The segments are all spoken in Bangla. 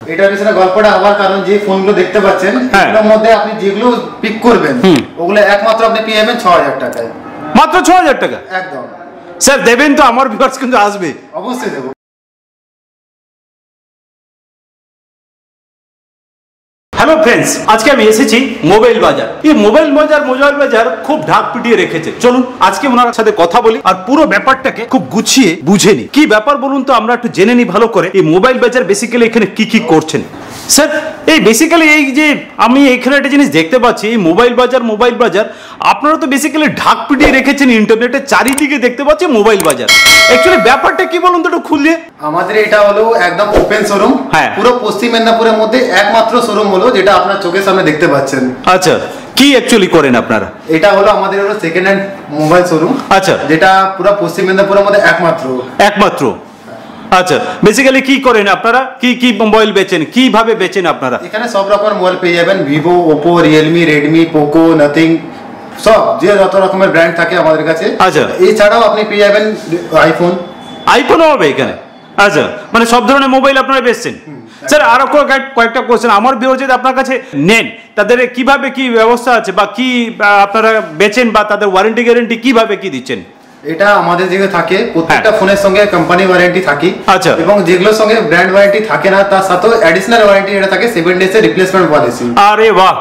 এটার পিছনে গল্পটা হওয়ার কারণ যে ফোনগুলো দেখতে পাচ্ছেন এগুলোর মধ্যে আপনি যেগুলো পিক করবেন ওগুলো একমাত্র আপনি পেয়ে যাবেন ৬০০০ টাকায়। মাত্র ৬০০০ টাকা? একদম স্যার দেবেন তো? আমার ভিউয়ার্স কিন্তু আসবে। অবশ্যই দেবো। হ্যালো ফ্রেন্ডস, আজকে আমি এসেছি মোবাইল বাজার। এই মোবাইল বাজার খুব ঢাক পিটিয়ে রেখেছে। চলুন আজকে ওনার সাথে কথা বলি আর পুরো ব্যাপারটাকে খুব গুছিয়ে বুঝে নি। কি ব্যাপার বলুন তো, আমরা একটু জেনে নি ভালো করে এই মোবাইল বাজার বেসিক্যালি এখানে কি কি করছেন। স্যার এই বেসিক্যালি এই যে আমি এখানে একটা জিনিস দেখতে পাচ্ছি, এই মোবাইল বাজার আপনারা তো বেসিক্যালি ঢাক পিটিয়ে রেখেছেন ইন্টারনেটে, চারিদিকে দেখতে পাচ্ছি মোবাইল বাজার। অ্যাকচুয়ালি ব্যাপারটা কি বলুন তো একটু খুলে। আমাদের এটা হলো একদম ওপেন শোরুম, পুরো পশ্চিম মেদিনীপুরের মধ্যে একমাত্র শোরুম হলো যেটা আপনার চোখের সামনে দেখতে পাচ্ছেন। আচ্ছা, কি অ্যাকচুয়ালি করেন আপনারা? এটা হলো আমাদের হলো সেকেন্ড হ্যান্ড মোবাইল শোরুম। আচ্ছা, যেটা পুরো পশ্চিম মেদিনীপুরের মধ্যে একমাত্র। আচ্ছা, বেসিক্যালি কি করেন আপনারা? কি কি মোবাইল বেচেন, কিভাবে বেচেন আপনারা? এখানে সব রকমের মোবাইল পেয়ে যাবেন, Vivo, Oppo, Realme, Redmi, Poco, nothing, সব যে যত রকমের ব্র্যান্ড থাকে আমাদের কাছে। আচ্ছা, এছাড়াও আপনি পেয়ে যাবেন আইফোনও হবে এখানে। আচ্ছা, মানে সব ধরনের মোবাইল আপনারা বেচছেন। স্যার আরো কয়েকটা কোশ্চেন, আমার ভিউয়ার যদি আপনার কাছে নেন তাদের কিভাবে কি ব্যবস্থা আছে বা কি আপনারা বেচেন বা তাদের ওয়ারেন্টি গ্যারান্টি কিভাবে কি দিচ্ছেন? এটা আমাদের যেগুলো থাকে প্রত্যেকটা ফোনের সঙ্গে কোম্পানি ওয়ারেন্টি থাকে। আচ্ছা, এবং যেগুলোর সঙ্গে ব্র্যান্ড ওয়ারেন্টি থাকে না তার সাথেও অ্যাডিশনাল ওয়ারেন্টি এটা থাকে 7 ডেজ এর রিপ্লেসমেন্ট পলিসি। আরে বাহ,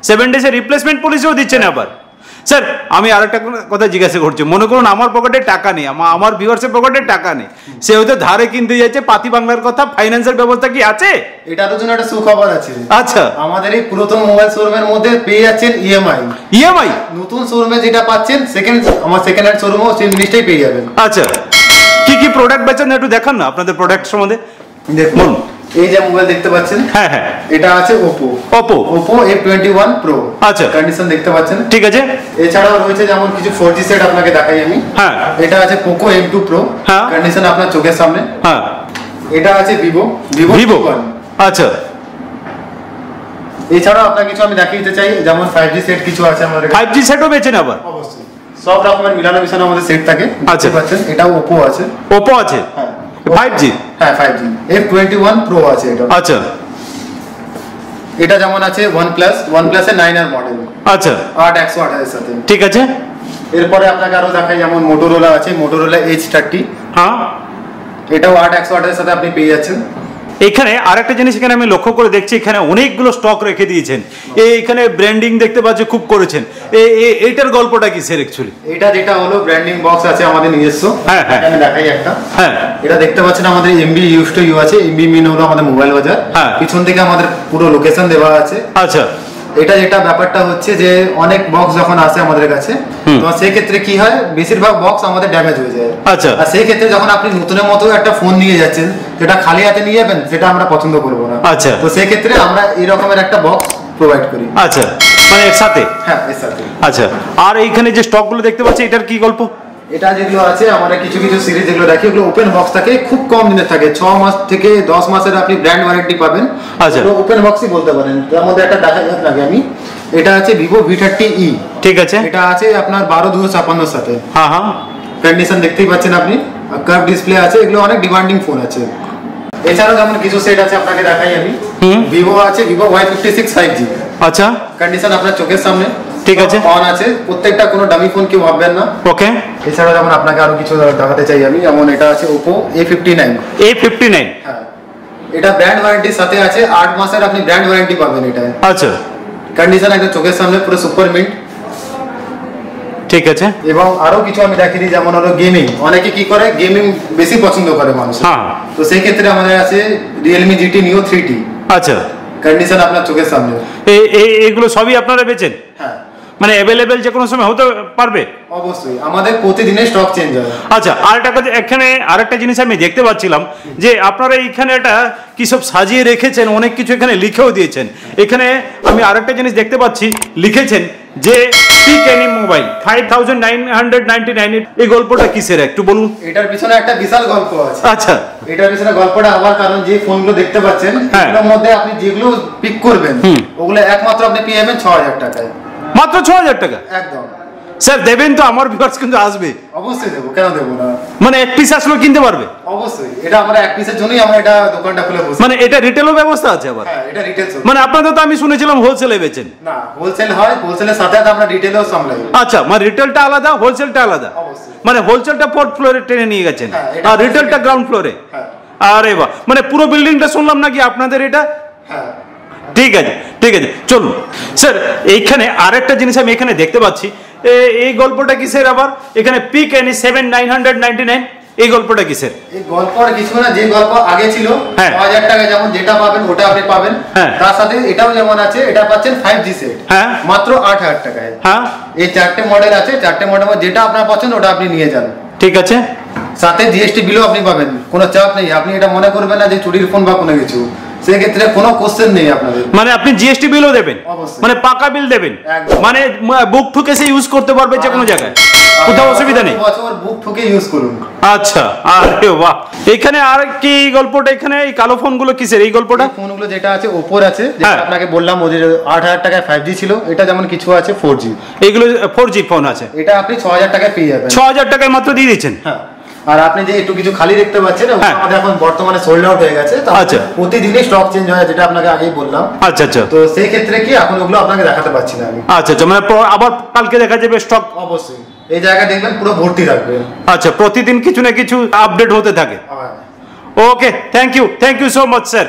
7 ডেজ এর রিপ্লেসমেন্ট পলিসিও দিচ্ছেন আবার। স্যার আমি আরেকটা কথা জিজ্ঞাসা করছি, মনে করুন আমার পকেটে টাকা নেই, আমার ভিউয়ার্সের পকেটে টাকা নেই, সে হয়তো ধারে কিনতে যাচ্ছে, পাতি বাংলার কথা, ফাইন্যান্সের ব্যবস্থা কি আছে? এটার জন্য একটা সুখবর আছে। আচ্ছা, আমাদের এই পুরাতন মোবাইল শোরুমের মধ্যে পেয়ে যাচ্ছেন ইএমআই। নতুন শোরুমে যেটা পাচ্ছেন সেকেন্ড হ্যান্ড শোরুমেও সেই জিনিসটাই পেয়ে যাবেন। আচ্ছা, কি কি প্রোডাক্ট বেচেন একটু দেখান না আপনাদের প্রোডাক্ট সম্বন্ধে। দেখুন এই যে মোবাইল দেখতে পাচ্ছেন, এটা আছে ওপো F21 Pro। আচ্ছা, কন্ডিশন দেখতে পাচ্ছেন, ঠিক আছে। এছাড়াও রয়েছে যেমন কিছু 4G সেট আপনাকে দেখাই আমি। এটা আছে পোকো M2 Pro, কন্ডিশন আপনার চোখের সামনে। এটা আছে ভিভো। আচ্ছা, এছাড়াও আপনাকে কিছু আমি দেখিয়ে দিতে চাই, যেমন 5G সেট কিছু আছে আমাদের। 5G সেটও বেচেন আবার? অবশ্যই, সব রকমের মিলানো মিশানো আমাদের সেট থাকে। আচ্ছা পাচ্ছেন, এটাও ওপো আছে। 5G? হ্যাঁ 5G F21 Pro আছে এটা। আচ্ছা, এটা যেমন আছে OnePlus এর 9R মডেল। আচ্ছা, 8128 এর সাথে, ঠিক আছে। এরপরে আপনাকে আরো দেখাই, যেমন মোটোরোলা আছে, মোটোরোলা H30। এটাও 8128 এর সাথে আপনি পেয়ে যাচ্ছেন। এখানে আরেকটা জিনিস এখানে আমি লক্ষ্য করে দেখছি, এখানে অনেকগুলো স্টক রেখে দিয়েছেন। এখানে ব্র্যান্ডিং দেখতে পাচ্ছি খুব করেছেন। এইটার গল্পটা কি স্যার অ্যাকচুয়ালি? এটা যেটা হলো ব্র্যান্ডিং বক্স আছে আমাদের নিজস্ব। এখানে দেখাই একটা। এটা দেখতে পাচ্ছেন আমাদের MB ইউজ টু ইউ আছে। MB মিন হলো আমাদের মোবাইল বাজার। পিছন থেকে আমাদের পুরো লোকেশন দেওয়া আছে। আচ্ছা, এটা যেটা ব্যাপারটা হচ্ছে যে অনেক বক্স যখন আসে আমাদের কাছে, তো সেই ক্ষেত্রে কি হয়, বেশিরভাগ বক্স আমাদের ড্যামেজ হয়ে যায়। আচ্ছা, আর সেই ক্ষেত্রে যখন আপনি নতুনের মতো একটা ফোন নিয়ে যাচ্ছেন, যেটা খালি হাতে নিয়ে যাবেন, সেটা আমরা পছন্দ করব না। আচ্ছা, তো সেই ক্ষেত্রে আমরা এই রকমের একটা বক্স প্রোভাইড করি। আচ্ছা, মানে এর সাথে? হ্যাঁ, এর সাথে। আচ্ছা, আর এইখানে যে স্টকগুলো দেখতে পাচ্ছি, এটার কি গল্প? এটা যেগুলো আছে আমরা কিছু সিরিজ যেগুলো রাখি, ওগুলো ওপেন বক্স থাকে, খুব কম দিনের থাকে, 6 মাস থেকে 10 মাসের আপনি ব্র্যান্ড ওয়ারেন্টি পাবেন। আচ্ছা, ওপেন বক্সই বলতে পারেন। তার মধ্যে একটা দেখাই লাগে আমি, এটা আছে ভিভো V30e। ঠিক আছে, এটা আছে আপনার 12/256 সাথে। কন্ডিশন দেখতেই পাচ্ছেন আপনি, কার্ভ ডিসপ্লে আছে, এগুলো অনেক ডিমান্ডিং ফোন আছে। এছাড়াও যেমন কিছু সেট আছে আপনাকে দেখাই আমি, ভিভো আছে ভিভো Y56 5G। আচ্ছা, কন্ডিশন আপনার চোখের সামনে, ঠিক আছে, অন আছে, প্রত্যেকটা কোনো ডামি ফোন কেউ ভাববেন না। ওকে, এছাড়াও যেমন আপনাকে আরো কিছু দেখাতে চাই আমি, যেমন এটা আছে ওপো A59। হ্যাঁ, এটা ব্র্যান্ড ওয়ারেন্টির সাথে আছে, 8 মাসের আপনি ব্র্যান্ড ওয়ারেন্টি পাবেন এটা। আচ্ছা, কন্ডিশন একদম চোখের সামনে, পুরো সুপার মিন্ট। ঠিক আছে, এবং আরো কিছু আমি দেখিয়ে দিই, যেমন হলো গেমিং। অনেকে কি করে, গেমিং বেশি পছন্দ করে মানুষ। তো সেই ক্ষেত্রে আমাদের আছে Realme GT Neo 3T। আচ্ছা, কন্ডিশন আপনার চোখের সামনে। এগুলো সবই আপনারা বেচেন? হ্যাঁ, মানে অ্যাভেলেবেল যে কোনো সময় হতে পারবে? অবশ্যই, আমাদের প্রতিদিনের স্টক চেঞ্জ হয়। আচ্ছা, এখানে আরেকটা জিনিস আমি দেখতে পাচ্ছিলাম যে আপনারা এইখানে এটা কি সব সাজিয়ে রেখেছেন, অনেক কিছু এখানে লিখেও দিয়েছেন। এখানে আমি আরেকটা জিনিস দেখতে পাচ্ছি, লিখেছেন যে পিক এনি মোবাইল 5999। এই গল্পটা কিসের একটু বলুন। এটার পিছনে একটা বিশাল গল্প আছে। আচ্ছা, এটার পিছনে গল্পটা হওয়ার কারণ, যে ফোনগুলো দেখতে পাচ্ছেন এগুলোর মধ্যে আপনি যেগুলো পিক করবেন ওগুলো একমাত্র আপনি পেয়ে যাবেন ৬০০০ টাকায়। মাত্র ৬০০০ টাকা? একদম। স্যার দেবেন তো, আমার ভিউয়ার্স কিন্তু আসবে। অবশ্যই দেবো, কেন দেবো না। মানে এক পিস আসলেও কিনতে পারবে? অবশ্যই, এটা আমরা এক পিসের জন্যই আমরা এটা দোকানটা খুলে বসি। মানে এটা রিটেলও ব্যবস্থা আছে আবার? হ্যাঁ, এটা রিটেল। মানে আপনাদের তো আমি শুনেছিলাম হোলসেলে বেচেন। না, হোলসেল হয়, হোলসেলের সাথে আমরা রিটেলও সামলাই। আচ্ছা, মানে রিটেলটা আলাদা, হোলসেলটা আলাদা। অবশ্যই। মানে হোলসেলটা 4th ফ্লোরে টেনে নিয়ে গেছেন, আর রিটেলটা গ্রাউন্ড ফ্লোরে। হ্যাঁ। আরে বাহ, মানে পুরো বিল্ডিংটা শুনলাম নাকি আপনাদের এটা? হ্যাঁ। ঠিক আছে, ঠিক আছে, চলুন। স্যার এইখানে আরেকটা জিনিস আমি এখানে দেখতে পাচ্ছি, এই গল্পটা কিসের আবার? এখানে পিক এনি 7999, এই গল্পটা কিসের? এই গল্প আর কিছু না, যে গল্প আগে ছিল 6000 টাকা যেমন যেটা পাবেন ওটা আপনি পাবেন, তার সাথে এটাও যেমন আছে, এটা পাচ্ছেন 5G সেট মাত্র 8000 টাকায়। হ্যাঁ, এই 4টে মডেল আছে, 4টে মডেল যেটা আপনার পছন্দ ওটা আপনি নিয়ে যান। ঠিক আছে, সাথে জিএসটি বিলও আপনি পাবেন, কোনো চাপ নেই। আপনি এটা মনে করবেন না যে চুরির ফোন বা কোনো কিছু, সেক্ষেত্রে কোনো কোশ্চেন নেই আপনাদের। মানে আপনি জিএসটি বিলও দেবেন? অবশ্যই। মানে পাকা বিল দেবেন, মানে বুক ঠুকে সে ইউজ করতে পারবে যে কোনো জায়গায়, কোথাও অসুবিধা নেই। বছর বুক ঠুকে ইউজ করুন। আচ্ছা, আরে বাহ। এখানে আর কি গল্পটা? এখানে এই কালো ফোনগুলো কিসের? এই গল্পটা ফোনগুলো যেটা আছে ওপোর আছে, যেটা আপনাকে বললাম ওদের 8000 টাকায় 5G ছিল, এটা যেমন কিছু আছে 4G। এইগুলো 4G ফোন আছে, এটা আপনি 6000 টাকায় পেয়ে যাবেন। 6000 টাকায় মাত্র দিয়ে দিচ্ছেন? হ্যাঁ। আর আপনি যে একটু কিছু খালি দেখতে পাচ্ছেন, আমাদের এখন বর্তমানে সোল্ড আউট হয়ে গেছে। আচ্ছা, প্রতিদিনই স্টক চেঞ্জ হয়, যেটা আপনাকে আগেই বললাম। আচ্ছা আচ্ছা, তো সেই ক্ষেত্রে কি এখন ওগুলো আপনাকে দেখাতে পাচ্ছি না আমি। আচ্ছা আচ্ছা, মানে আবার কালকে দেখা যাবে স্টক? অবশ্যই, এই জায়গা দেখবেন পুরো ভর্তি থাকবে। আচ্ছা, প্রতিদিন কিছু না কিছু আপডেট হতে থাকে। Okay, thank you so much sir.